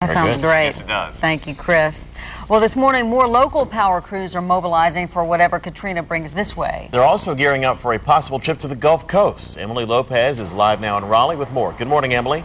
That sounds great. Yes, it does. Thank you, Chris. Well, this morning, more local power crews are mobilizing for whatever Katrina brings this way. They're also gearing up for a possible trip to the Gulf Coast. Emily Lopez is live now in Raleigh with more. Good morning, Emily.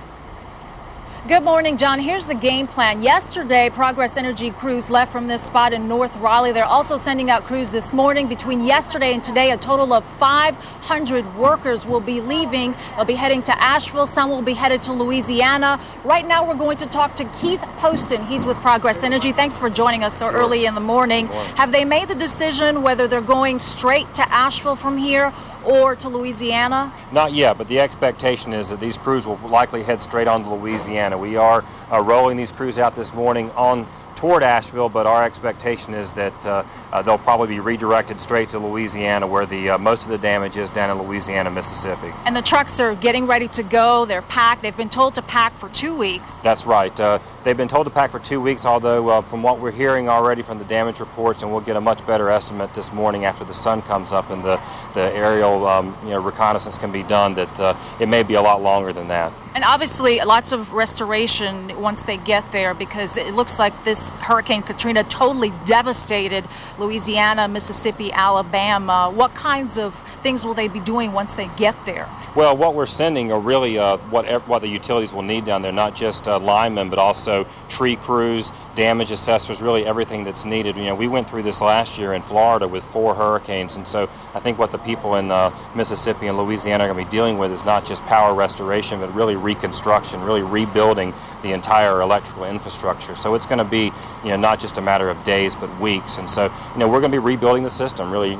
Good morning, John. Here's the game plan. Yesterday, Progress Energy crews left from this spot in North Raleigh. They're also sending out crews this morning. Between yesterday and today, a total of 500 workers will be leaving. They'll be heading to Asheville. Some will be headed to Louisiana. Right now, we're going to talk to Keith Poston. He's with Progress Energy. Thanks for joining us so early in the morning. Have they made the decision whether they're going straight to Asheville from here or to Louisiana? Not yet, but the expectation is that these crews will likely head straight on to Louisiana. We are rolling these crews out this morning toward Asheville, but our expectation is that they'll probably be redirected straight to Louisiana, where the most of the damage is down in Louisiana, Mississippi. And the trucks are getting ready to go. They're packed. They've been told to pack for 2 weeks. That's right. They've been told to pack for 2 weeks, although from what we're hearing already from the damage reports, and we'll get a much better estimate this morning after the sun comes up and the aerial reconnaissance can be done, that it may be a lot longer than that. And obviously lots of restoration once they get there, because it looks like this Hurricane Katrina totally devastated Louisiana, Mississippi, Alabama. What kinds of things will they be doing once they get there? Well, what we're sending are really what the utilities will need down there, not just linemen, but also tree crews, damage assessors, really everything that's needed. We went through this last year in Florida with 4 hurricanes, and so I think what the people in Mississippi and Louisiana are going to be dealing with is not just power restoration, but really reconstruction, really rebuilding the entire electrical infrastructure. So it's going to be, not just a matter of days, but weeks. And so, we're going to be rebuilding the system, really,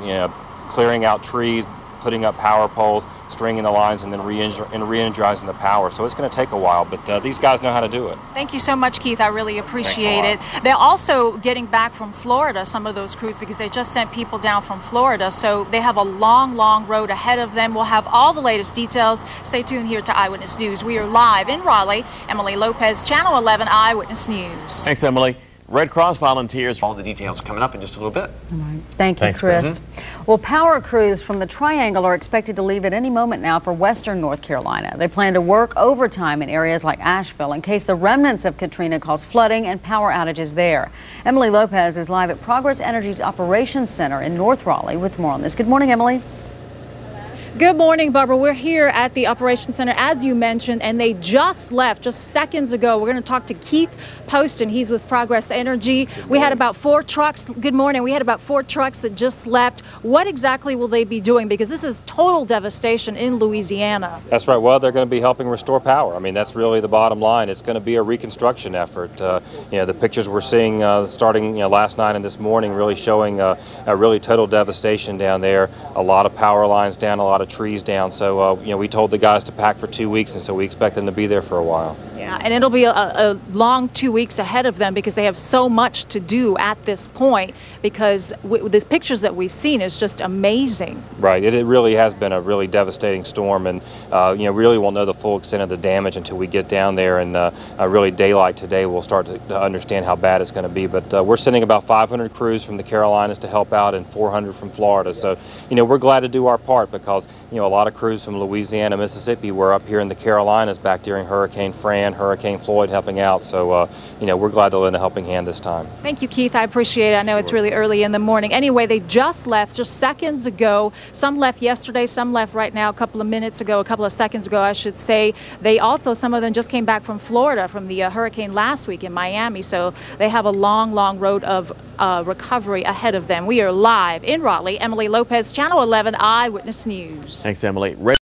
clearing out trees, putting up power poles, stringing the lines, and then re-energizing the power. So it's going to take a while, but these guys know how to do it. Thank you so much, Keith. I really appreciate it. They're also getting back from Florida, some of those crews, because they just sent people down from Florida. So they have a long, long road ahead of them. We'll have all the latest details. Stay tuned here to Eyewitness News. We are live in Raleigh. Emily Lopez, Channel 11 Eyewitness News. Thanks, Emily. Red Cross volunteers. All the details coming up in just a little bit. All right. Thank you, Thanks, Chris. Well, power crews from the Triangle are expected to leave at any moment now for western North Carolina. They plan to work overtime in areas like Asheville in case the remnants of Katrina cause flooding and power outages there. Emily Lopez is live at Progress Energy's Operations Center in North Raleigh with more on this. Good morning, Emily. Good morning, Barbara. We're here at the Operations Center, as you mentioned, and they just left just seconds ago. We're going to talk to Keith Poston. He's with Progress Energy. We had about 4 trucks. Good morning. We had about 4 trucks that just left. What exactly will they be doing? Because this is total devastation in Louisiana. That's right. Well, they're going to be helping restore power. I mean, that's really the bottom line. It's going to be a reconstruction effort. The pictures we're seeing starting last night and this morning really showing a really total devastation down there. A lot of power lines down, a lot of trees down. So we told the guys to pack for 2 weeks, and so we expect them to be there for a while. Yeah, and it'll be a long 2 weeks ahead of them, because they have so much to do at this point, because the pictures that we've seen is just amazing. Right. It really has been a really devastating storm, and really won't know the full extent of the damage until we get down there, and really daylight today we'll start to understand how bad it's going to be. But we're sending about 500 crews from the Carolinas to help out, and 400 from Florida. So we're glad to do our part, because a lot of crews from Louisiana, Mississippi were up here in the Carolinas back during Hurricane Fran, Hurricane Floyd helping out. So, we're glad to lend a helping hand this time. Thank you, Keith. I appreciate it. I know it's really early in the morning. Anyway, they just left just seconds ago. Some left yesterday, some left right now, a couple of seconds ago, I should say. Some of them just came back from Florida from the hurricane last week in Miami. So they have a long, long road of recovery ahead of them. We are live in Raleigh. Emily Lopez, Channel 11 Eyewitness News. Thanks, Emily.